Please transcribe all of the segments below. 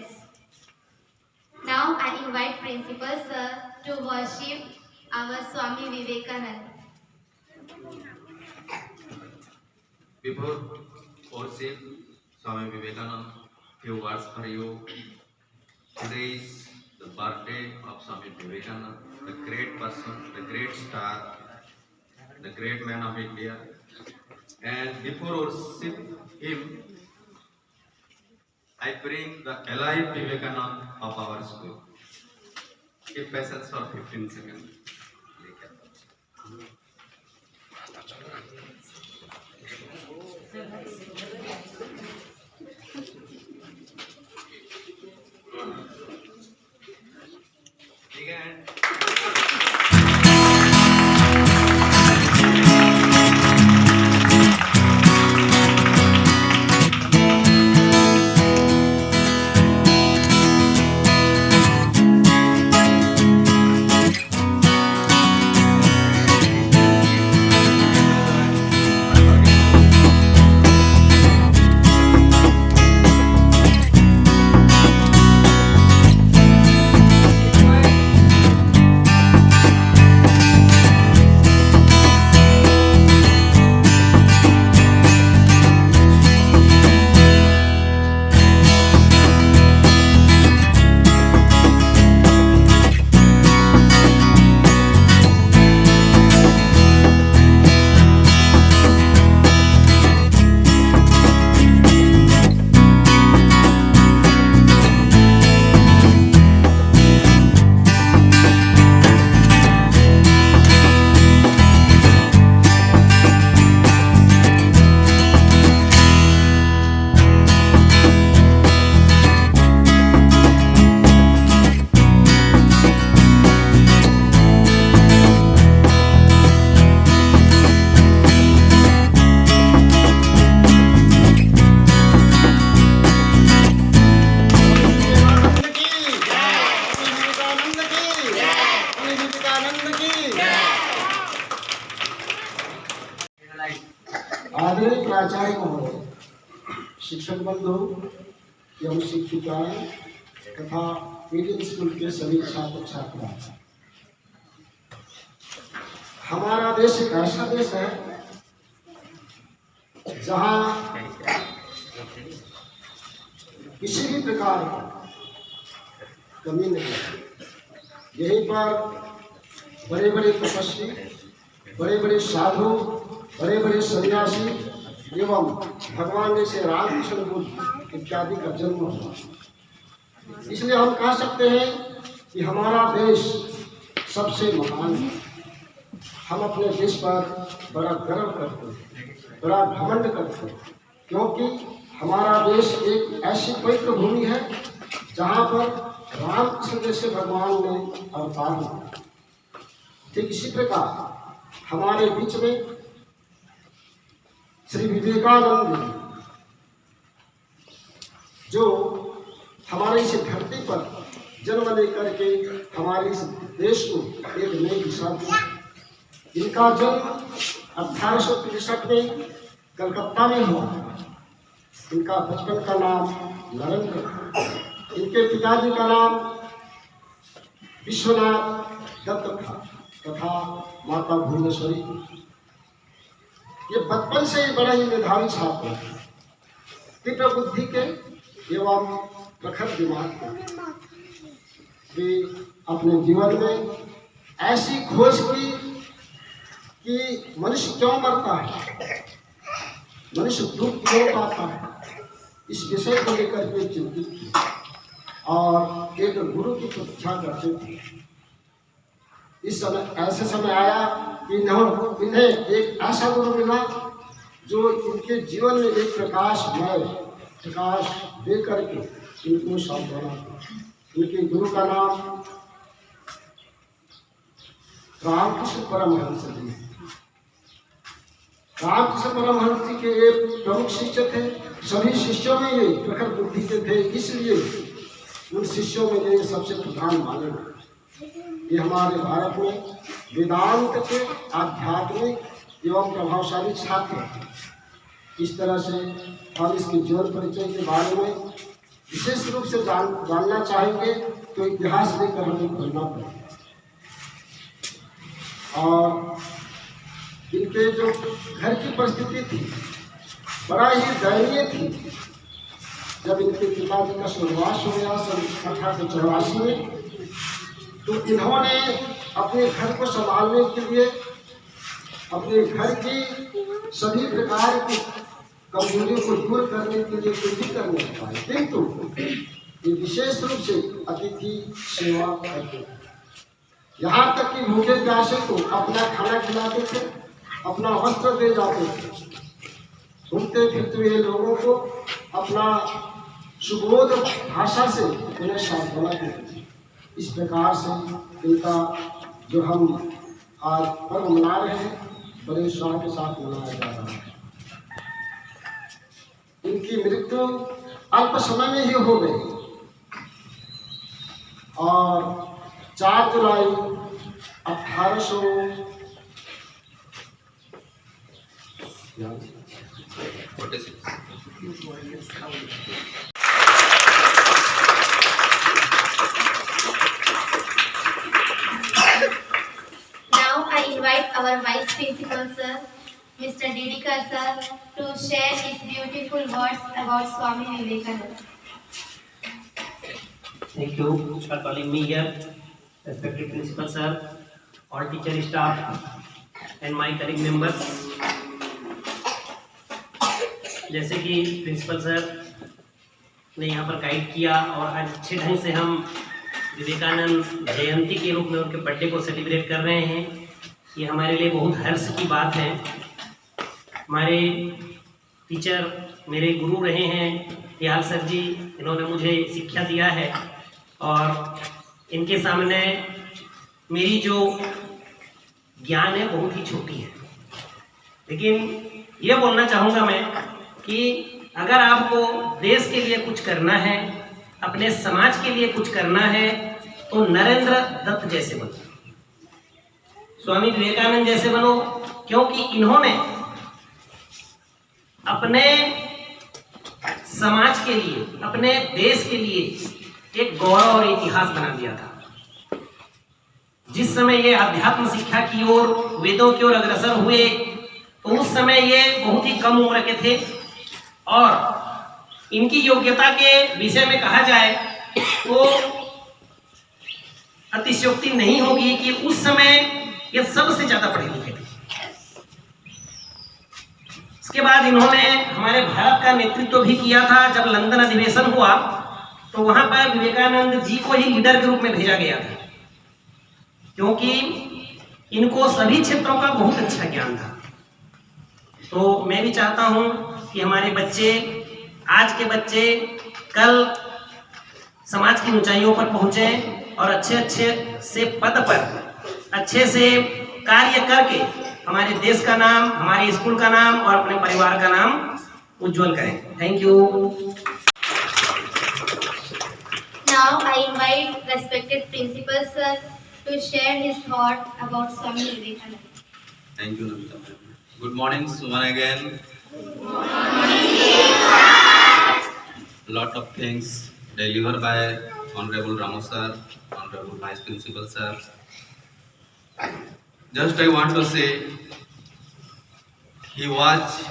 students. Now I invite Principal Sir to worship our Swami Vivekananda. Before worship Swami Vivekananda, few words for you. Today is the birthday of Swami Vivekananda, the great person, the great star, the great man of India. And before worship him, I bring the alive Vivekananda of our school. Keep patience for 15 seconds. आदरणीय प्राचार्य महोदय, शिक्षक बंधु एवं शिक्षिकाएं तथा medium school के सभी छात्र छात्रा, हमारा देश एक ऐसा देश है जहां किसी भी प्रकार की कमी नहीं है। यहीं पर बड़े बड़े तपस्वी, बड़े बड़े साधु, बड़े बड़े सन्यासी एवं भगवान जैसे रामकृष्ण बुद्ध इत्यादि का जन्म हुआ। इसलिए हम कह सकते हैं कि हमारा देश सबसे महान है। हम अपने देश पर बड़ा गर्व करते हैं, बड़ा घमंड करते हैं, क्योंकि हमारा देश एक ऐसी पवित्र भूमि है जहाँ पर रामकृष्ण जैसे भगवान ने अवतार लिया। ठीक इसी प्रकार हमारे बीच में श्री विवेकानंद जो हमारे इस धरती पर जन्म लेकर के हमारे इस देश को एक नई दिशा दी। इनका जन्म 1863 में कलकत्ता में हुआ। इनका बचपन का नाम नरेंद्र था। इनके पिताजी का नाम विश्वनाथ दत्त था तथा माता भुवनेश्वरी। ये बचपन से ही बड़ा ही मेधावी छात्र है, तीव्र बुद्धि के एवं प्रखर दिमाग के। वे अपने जीवन में ऐसी खोज की कि मनुष्य क्यों मरता है, मनुष्य दुख क्यों पाता है, इस विषय को लेकर के चिंतित थे और एक गुरु की प्रतीक्षा करते थे। इस समय ऐसे समय आया कि इन्हें एक ऐसा गुरु मिला जो इनके जीवन में एक प्रकाश दे करके इनको सावधाना। इनके गुरु का नाम रामकृष्ण परमहंस जी। रामकृष्ण परमहंस जी के एक प्रमुख शिष्य थे। सभी शिष्यों में ये प्रखर बुद्धि के थे, इसलिए उन शिष्यों में ये सबसे प्रधान माने गए। ये हमारे भारत में वेदांत के आध्यात्मिक एवं प्रभावशाली छात्र हैं। इस तरह से हम इसके जीवन परिचय के बारे में विशेष रूप से जानना चाहेंगे तो इतिहास लेकर हमें पढ़ना पड़ेगा। और इनके जो घर की परिस्थिति थी बड़ा ही दयनीय थी। जब इनके पिताजी का स्वर्गवास हो गया सन 1884 में, तो इन्होंने अपने घर को संभालने के लिए अपने घर की सभी प्रकार की कमजोरियों को दूर करने के लिए कुछ भी कर नहीं पाए, किंतु ये विशेष रूप से अतिथि सेवा करते थे। यहाँ तक कि भूखे प्यासे को अपना खाना खिलाते थे, अपना वस्त्र दे जाते थे, घूमते फिरते हुए लोगों को अपना सुबोध भाषा से उन्हें सांत्वना देते थे। इस प्रकार से इनका जो हम आज पर्व मना रहे हैं बड़े उत्साह के साथ मनाया जा रहा है। इनकी मृत्यु अल्प समय में ही हो गई और 4 जुलाई 1800 Now I invite our Vice Principal Sir, Mr. Didika Sir, to share his beautiful words about Swami Vivekananda. Thank you for calling me here, respected Principal Sir, all teacher staff and my colleague members. जैसे कि principal sir ने यहाँ पर guide किया और आज अच्छे ढंग से हम विवेकानंद जयंती के रूप में उनके बर्थडे को सेलिब्रेट कर रहे हैं, ये हमारे लिए बहुत हर्ष की बात है। हमारे टीचर मेरे गुरु रहे हैं दयाल सर जी, इन्होंने मुझे शिक्षा दिया है और इनके सामने मेरी जो ज्ञान है बहुत ही छोटी है। लेकिन ये बोलना चाहूँगा मैं कि अगर आपको देश के लिए कुछ करना है, अपने समाज के लिए कुछ करना है, तो नरेंद्र दत्त जैसे बनो, स्वामी विवेकानंद जैसे बनो, क्योंकि इन्होंने अपने समाज के लिए, अपने देश के लिए एक गौरव और इतिहास बना दिया था। जिस समय ये अध्यात्म शिक्षा की ओर, वेदों की ओर अग्रसर हुए, तो उस समय ये बहुत ही कम उम्र के थे और इनकी योग्यता के विषय में कहा जाए तो अतिशयोक्ति नहीं होगी कि उस समय ये सबसे ज्यादा पढ़े लिखे थे। इसके बाद इन्होंने हमारे भारत का नेतृत्व भी किया था। जब लंदन अधिवेशन हुआ तो वहां पर विवेकानंद जी को ही लीडर के रूप में भेजा गया था, क्योंकि इनको सभी क्षेत्रों का बहुत अच्छा ज्ञान था। तो मैं भी चाहता हूं कि हमारे बच्चे, आज के बच्चे कल समाज की ऊंचाइयों पर पहुंचे और अच्छे से पद पर अच्छे से कार्य करके हमारे देश का नाम, हमारे स्कूल का नाम और अपने परिवार का नाम उज्जवल करें। Thank you. Now I invite respected Principal Sir to share his thought about Swami Vivekananda. Thank you, Namita. Good morning, Suman again. Lot of things delivered by Honorable Ramo Sir, Honorable Vice Principal Sir. Just I want to say, he was,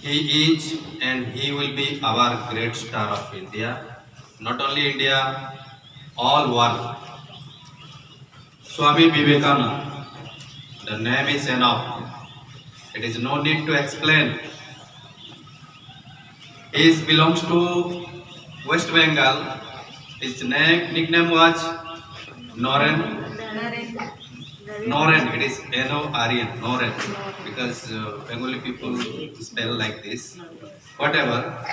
he is, and he will be our great star of India. Not only India, all world. Swami Vivekananda, the name is enough. It is no need to explain. He belongs to West Bengal. His nickname was Noren. Noren, it is N-O-R-E-N, Noren, because Bengali people spell like this. Whatever.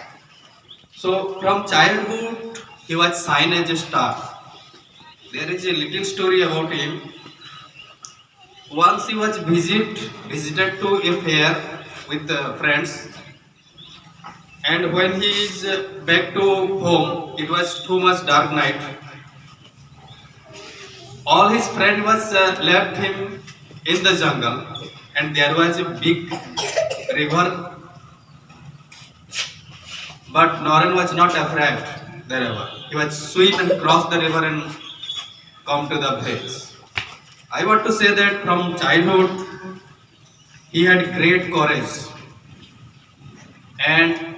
So from childhood, he was seen as a star. There is a little story about him. Once he was visited to a fair with friends, and when he is back to home, it was too much dark night. All his friend was left him in the jungle, and there was a big river. But Noren was not afraid. the river. He was swim and cross the river and come to the bridge. I want to say that from childhood he had great courage and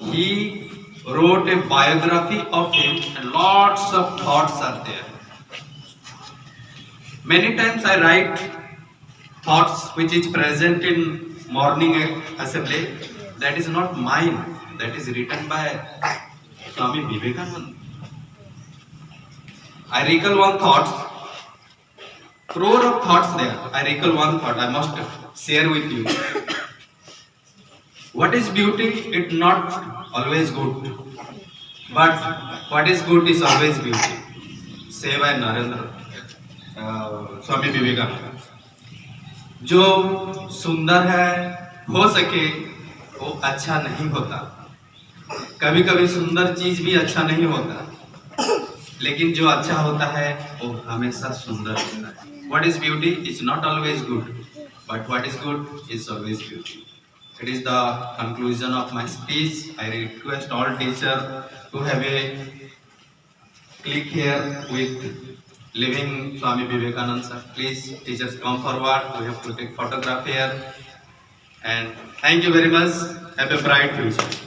he wrote a biography of him and lots of thoughts are there. Many times I write thoughts which is present in morning assembly, that is not mine, that is written by Swami Vivekananda. I recall one thought, crore of thoughts there. I recall one thought I must share with you. What is beauty? It's not always good, but what is good is always beauty. Say by Narendra, Swami Vivekananda. जो सुंदर है हो सके वो अच्छा नहीं होता. कभी कभी सुंदर चीज भी अच्छा नहीं होता, लेकिन जो अच्छा होता है वो हमेशा सुंदर होता है. What is beauty is not always good, but what is good is always beauty. It is the conclusion of my speech. I request all teachers to have a click here with living Swami Vivekananda sir. Please, teachers, come forward. We have to take photograph here. And thank you very much. Have a bright future.